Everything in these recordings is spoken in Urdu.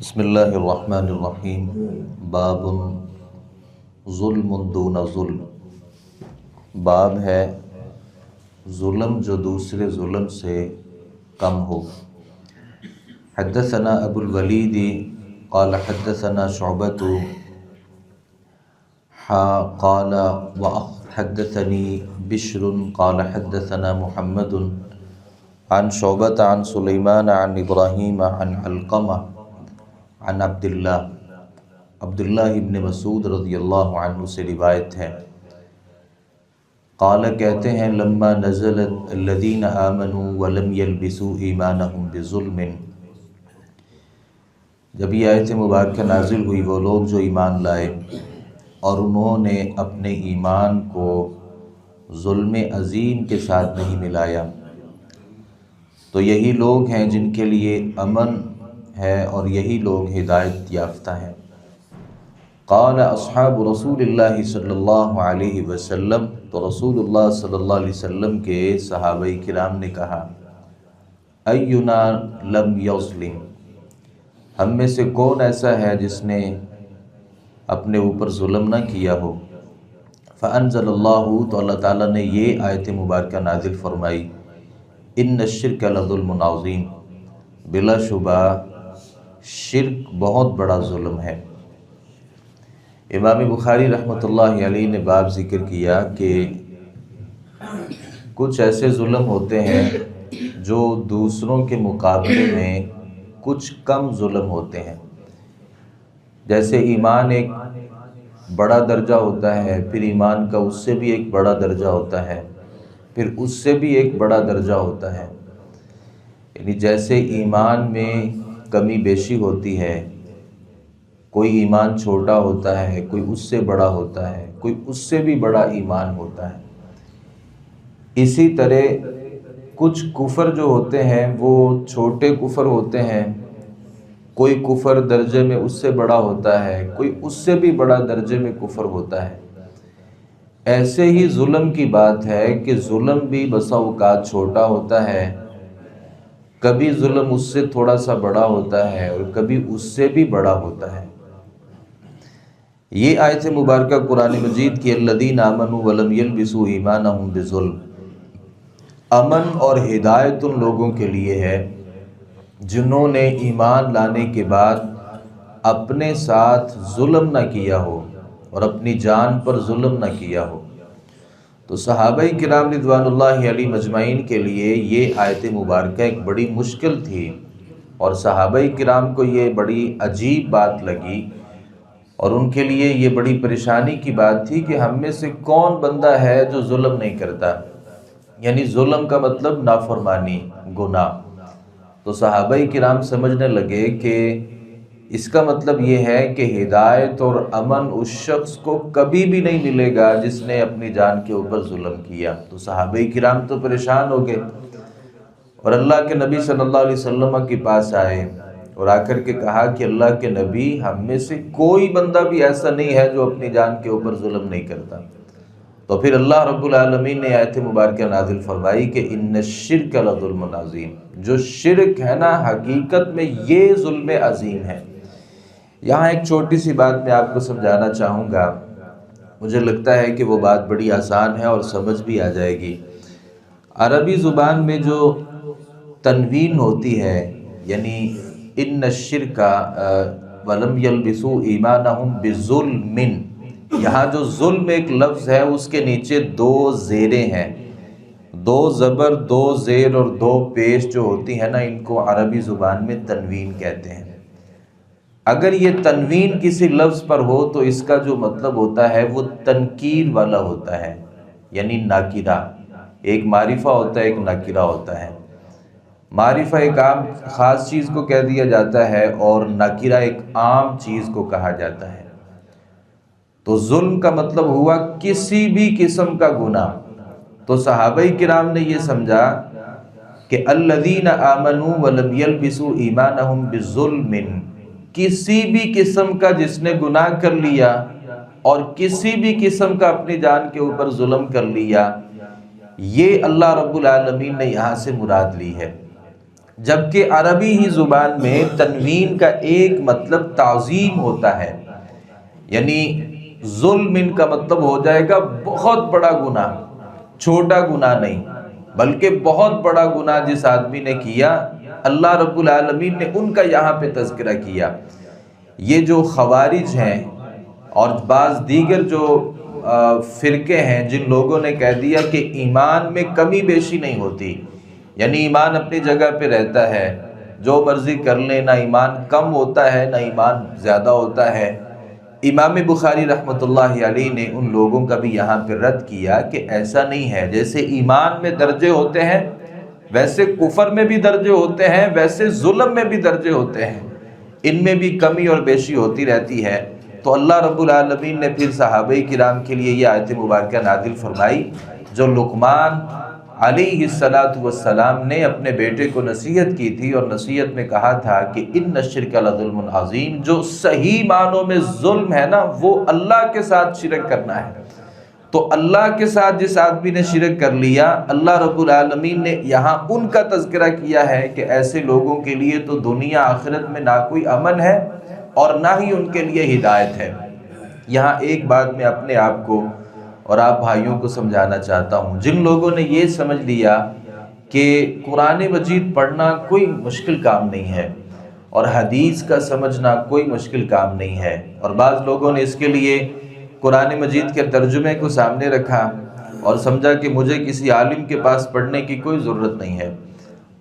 بسم اللہ الرحمن الرحیم۔ باب ظلم دون ظلم، باب ہے ظلم جو دوسرے ظلم سے کم ہو۔ حدثنا ابو الولید قال حدثنا شعبۃ قال حدثني بشر قال حدثنا محمد عن شعبۃ عن سلیمان عن ابراہیم عن علقمہ عن عبداللہ ابن مسعود رضی اللہ عنہ سے روایت ہے، قال کہتے ہیں لما نزلت الذین آمنوا ولم يلبسوا ایمانہم بظلم، جب یہ آیت مبارکہ نازل ہوئی وہ لوگ جو ایمان لائے اور انہوں نے اپنے ایمان کو ظلم عظیم کے ساتھ نہیں ملایا، تو یہی لوگ ہیں جن کے لیے امن ہے اور یہی لوگ ہدایت یافتہ ہیں۔ قال اصحاب رسول اللہ صلی اللہ علیہ وسلم، تو رسول اللہ صلی اللہ علیہ وسلم کے صحابہ کرام نے کہا، اینا لم یظلم، ہم میں سے کون ایسا ہے جس نے اپنے اوپر ظلم نہ کیا ہو۔ فانزل اللہ، تو اللہ تعالیٰ نے یہ آیت مبارکہ نازل فرمائی، ان الشرک لظلم عظیم، بلا شبہ شرک بہت بڑا ظلم ہے۔ امام بخاری رحمۃ اللہ علیہ نے باب ذکر کیا کہ کچھ ایسے ظلم ہوتے ہیں جو دوسروں کے مقابلے میں کچھ کم ظلم ہوتے ہیں، جیسے ایمان ایک بڑا درجہ ہوتا ہے، پھر ایمان کا اس سے بھی ایک بڑا درجہ ہوتا ہے، پھر اس سے بھی ایک بڑا درجہ ہوتا ہے، یعنی جیسے ایمان میں کمی بیشی ہوتی ہے، کوئی ایمان چھوٹا ہوتا ہے، کوئی اس سے بڑا ہوتا ہے، کوئی اس سے بھی بڑا ایمان ہوتا ہے، اسی طرح کچھ کفر جو ہوتے ہیں وہ چھوٹے کفر ہوتے ہیں، کوئی کفر درجے میں اس سے بڑا ہوتا ہے، کوئی اس سے بھی بڑا درجے میں کفر ہوتا ہے۔ ایسے ہی ظلم کی بات ہے کہ ظلم بھی بسا اوقات چھوٹا ہوتا ہے، کبھی ظلم اس سے تھوڑا سا بڑا ہوتا ہے اور کبھی اس سے بھی بڑا ہوتا ہے۔ یہ آیت مبارکہ قرآن مجید کی الذین آمنوا ولم یلبسوا ایمانہم بظلم، امن اور ہدایت ان لوگوں کے لیے ہے جنہوں نے ایمان لانے کے بعد اپنے ساتھ ظلم نہ کیا ہو اور اپنی جان پر ظلم نہ کیا ہو۔ تو صحابہ کرام رضوان اللہ علیہ مجمعین کے لیے یہ آیت مبارکہ ایک بڑی مشکل تھی، اور صحابہ کرام کو یہ بڑی عجیب بات لگی، اور ان کے لیے یہ بڑی پریشانی کی بات تھی کہ ہم میں سے کون بندہ ہے جو ظلم نہیں کرتا، یعنی ظلم کا مطلب نافرمانی، گناہ۔ تو صحابہ کرام سمجھنے لگے کہ اس کا مطلب یہ ہے کہ ہدایت اور امن اس شخص کو کبھی بھی نہیں ملے گا جس نے اپنی جان کے اوپر ظلم کیا۔ تو صحابہ کرام تو پریشان ہو گئے اور اللہ کے نبی صلی اللہ علیہ وسلم کے پاس آئے اور آ کر کے کہا کہ اللہ کے نبی، ہم میں سے کوئی بندہ بھی ایسا نہیں ہے جو اپنی جان کے اوپر ظلم نہیں کرتا۔ تو پھر اللہ رب العالمین نے آیت مبارکہ نازل فرمائی کہ ان الشرک لظلم عظیم، جو شرک ہے نا حقیقت میں یہ ظلم عظیم ہے۔ یہاں ایک چھوٹی سی بات میں آپ کو سمجھانا چاہوں گا، مجھے لگتا ہے کہ وہ بات بڑی آسان ہے اور سمجھ بھی آ جائے گی۔ عربی زبان میں جو تنوین ہوتی ہے، یعنی ان الشرک ولم یلبسوا ایمانہم بظلم، یہاں جو ظلم ایک لفظ ہے اس کے نیچے دو زیریں ہیں، دو زبر، دو زیر اور دو پیش جو ہوتی ہیں نا، ان کو عربی زبان میں تنوین کہتے ہیں۔ اگر یہ تنوین کسی لفظ پر ہو تو اس کا جو مطلب ہوتا ہے وہ تنکیر والا ہوتا ہے، یعنی ناکرہ۔ ایک معرفہ ہوتا ہے، ایک ناکرہ ہوتا ہے۔ معرفہ ایک عام خاص چیز کو کہہ دیا جاتا ہے اور ناکرہ ایک عام چیز کو کہا جاتا ہے۔ تو ظلم کا مطلب ہوا کسی بھی قسم کا گناہ۔ تو صحابہ کرام نے یہ سمجھا کہ الذین آمنوا ولم یلبسوا ایمانہم بظلم، کسی بھی قسم کا جس نے گناہ کر لیا اور کسی بھی قسم کا اپنی جان کے اوپر ظلم کر لیا، یہ اللہ رب العالمین نے یہاں سے مراد لی ہے۔ جبکہ عربی ہی زبان میں تنوین کا ایک مطلب تعظیم ہوتا ہے، یعنی ظلم ان کا مطلب ہو جائے گا بہت بڑا گناہ، چھوٹا گناہ نہیں بلکہ بہت بڑا گناہ جس آدمی نے کیا، اللہ رب العالمین نے ان کا یہاں پہ تذکرہ کیا۔ یہ جو خوارج ہیں اور بعض دیگر جو فرقے ہیں جن لوگوں نے کہہ دیا کہ ایمان میں کمی بیشی نہیں ہوتی، یعنی ایمان اپنی جگہ پہ رہتا ہے، جو مرضی کر لیں، نہ ایمان کم ہوتا ہے نہ ایمان زیادہ ہوتا ہے، امام بخاری رحمۃ اللہ علیہ نے ان لوگوں کا بھی یہاں پہ رد کیا کہ ایسا نہیں ہے، جیسے ایمان میں درجے ہوتے ہیں ویسے کفر میں بھی درجے ہوتے ہیں، ویسے ظلم میں بھی درجے ہوتے ہیں، ان میں بھی کمی اور بیشی ہوتی رہتی ہے۔ تو اللہ رب العالمین نے پھر صحابہ کرام کے لیے یہ آیت مبارکہ نازل فرمائی جو لقمان علیہ السلام نے اپنے بیٹے کو نصیحت کی تھی، اور نصیحت میں کہا تھا کہ ان الشرک لظلم عظیم، جو صحیح معنوں میں ظلم ہے نا وہ اللہ کے ساتھ شرک کرنا ہے۔ تو اللہ کے ساتھ جس آدمی نے شرک کر لیا، اللہ رب العالمین نے یہاں ان کا تذکرہ کیا ہے کہ ایسے لوگوں کے لیے تو دنیا آخرت میں نہ کوئی امن ہے اور نہ ہی ان کے لیے ہدایت ہے۔ یہاں ایک بات میں اپنے آپ کو اور آپ بھائیوں کو سمجھانا چاہتا ہوں، جن لوگوں نے یہ سمجھ لیا کہ قرآن مجید پڑھنا کوئی مشکل کام نہیں ہے اور حدیث کا سمجھنا کوئی مشکل کام نہیں ہے، اور بعض لوگوں نے اس کے لیے قرآن مجید کے ترجمے کو سامنے رکھا اور سمجھا کہ مجھے کسی عالم کے پاس پڑھنے کی کوئی ضرورت نہیں ہے،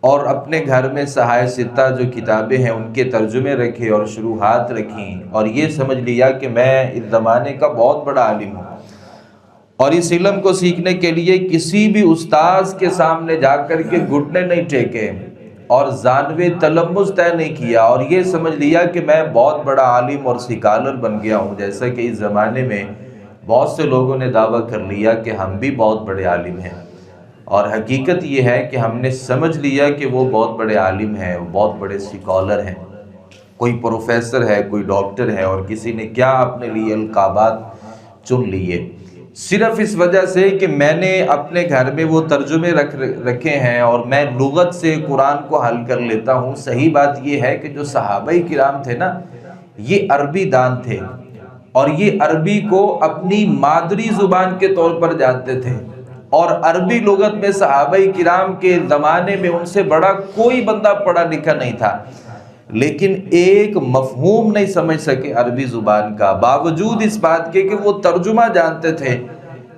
اور اپنے گھر میں صحائف ستہ جو کتابیں ہیں ان کے ترجمے رکھے اور شروحات رکھیں، اور یہ سمجھ لیا کہ میں اس زمانے کا بہت بڑا عالم ہوں، اور اس علم کو سیکھنے کے لیے کسی بھی استاذ کے سامنے جا کر کے گھٹنے نہیں ٹیکے اور زانوے تلمذ طے نہیں کیا، اور یہ سمجھ لیا کہ میں بہت بڑا عالم اور سکالر بن گیا ہوں، جیسا کہ اس زمانے میں بہت سے لوگوں نے دعویٰ کر لیا کہ ہم بھی بہت بڑے عالم ہیں، اور حقیقت یہ ہے کہ ہم نے سمجھ لیا کہ وہ بہت بڑے عالم ہیں، وہ بہت بڑے سکالر ہیں، کوئی پروفیسر ہے، کوئی ڈاکٹر ہے، اور کسی نے کیا اپنے لیے القابات چن لیے، صرف اس وجہ سے کہ میں نے اپنے گھر میں وہ ترجمے رکھے ہیں اور میں لغت سے قرآن کو حل کر لیتا ہوں۔ صحیح بات یہ ہے کہ جو صحابہ کرام تھے نا یہ عربی دان تھے، اور یہ عربی کو اپنی مادری زبان کے طور پر جانتے تھے، اور عربی لغت میں صحابہ کرام کے زمانے میں ان سے بڑا کوئی بندہ پڑھا لکھا نہیں تھا، لیکن ایک مفہوم نہیں سمجھ سکے عربی زبان کا، باوجود اس بات کے کہ وہ ترجمہ جانتے تھے۔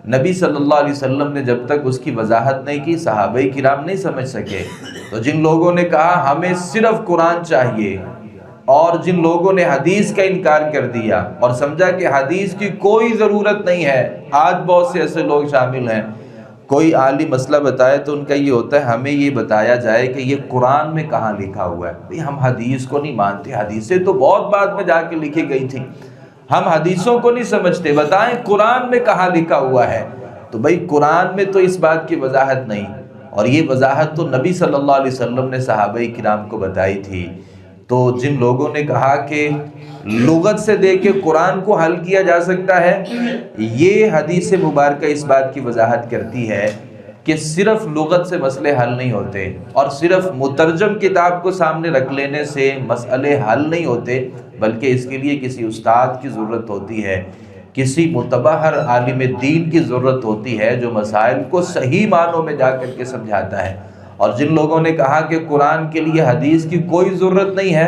نبی صلی اللہ علیہ وسلم نے جب تک اس کی وضاحت نہیں کی صحابہ کرام نہیں سمجھ سکے۔ تو جن لوگوں نے کہا ہمیں صرف قرآن چاہیے، اور جن لوگوں نے حدیث کا انکار کر دیا اور سمجھا کہ حدیث کی کوئی ضرورت نہیں ہے، آج بہت سے ایسے لوگ شامل ہیں، کوئی عالم مسئلہ بتائے تو ان کا یہ ہوتا ہے ہمیں یہ بتایا جائے کہ یہ قرآن میں کہاں لکھا ہوا ہے۔ بھئی ہم حدیث کو نہیں مانتے، حدیثیں تو بہت بعد میں جا کے لکھی گئی تھیں، ہم حدیثوں کو نہیں سمجھتے، بتائیں قرآن میں کہاں لکھا ہوا ہے۔ تو بھئی قرآن میں تو اس بات کی وضاحت نہیں، اور یہ وضاحت تو نبی صلی اللہ علیہ وسلم نے صحابہ کرام کو بتائی تھی۔ تو جن لوگوں نے کہا کہ لغت سے دیکھ کے قرآن کو حل کیا جا سکتا ہے، یہ حدیث مبارکہ اس بات کی وضاحت کرتی ہے کہ صرف لغت سے مسئلے حل نہیں ہوتے، اور صرف مترجم کتاب کو سامنے رکھ لینے سے مسئلے حل نہیں ہوتے، بلکہ اس کے لیے کسی استاد کی ضرورت ہوتی ہے، کسی متبحر عالم دین کی ضرورت ہوتی ہے جو مسائل کو صحیح معنوں میں جا کر کے سمجھاتا ہے۔ اور جن لوگوں نے کہا کہ قرآن کے لیے حدیث کی کوئی ضرورت نہیں ہے،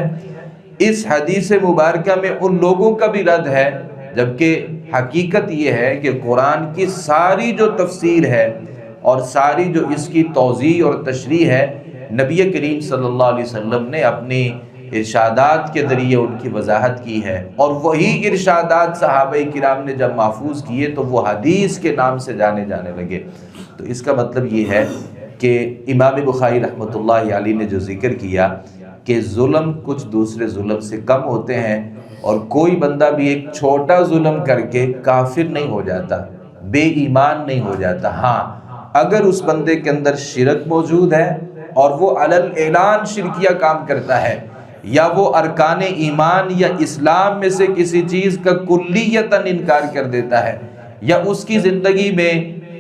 اس حدیث مبارکہ میں ان لوگوں کا بھی رد ہے، جبکہ حقیقت یہ ہے کہ قرآن کی ساری جو تفسیر ہے اور ساری جو اس کی توضیح اور تشریح ہے، نبی کریم صلی اللہ علیہ وسلم نے اپنی ارشادات کے ذریعے ان کی وضاحت کی ہے، اور وہی ارشادات صحابہ کرام نے جب محفوظ کیے تو وہ حدیث کے نام سے جانے لگے۔ تو اس کا مطلب یہ ہے کہ امام بخاری رحمۃ اللہ علیہ نے جو ذکر کیا کہ ظلم کچھ دوسرے ظلم سے کم ہوتے ہیں، اور کوئی بندہ بھی ایک چھوٹا ظلم کر کے کافر نہیں ہو جاتا، بے ایمان نہیں ہو جاتا۔ ہاں اگر اس بندے کے اندر شرک موجود ہے اور وہ علل اعلان شرکیہ کام کرتا ہے، یا وہ ارکان ایمان یا اسلام میں سے کسی چیز کا کلیتاً انکار کر دیتا ہے، یا اس کی زندگی میں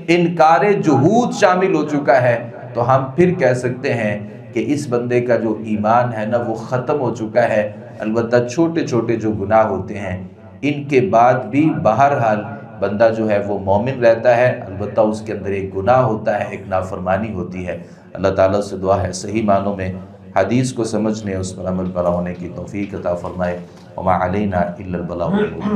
انکار جہود شامل ہو چکا ہے، تو ہم پھر کہہ سکتے ہیں کہ اس بندے کا جو ایمان ہے نا وہ ختم ہو چکا ہے، البتہ چھوٹے چھوٹے جو گناہ ہوتے ہیں ان کے بعد بھی بہرحال بندہ جو ہے وہ مومن رہتا ہے، البتہ اس کے اندر ایک گناہ ہوتا ہے، ایک نافرمانی ہوتی ہے۔ اللہ تعالیٰ سے دعا ہے صحیح معنوں میں حدیث کو سمجھنے، اس پر عمل پیرا ہونے کی توفیق عطا فرمائے۔ وما علینا الا البلاغ المبین۔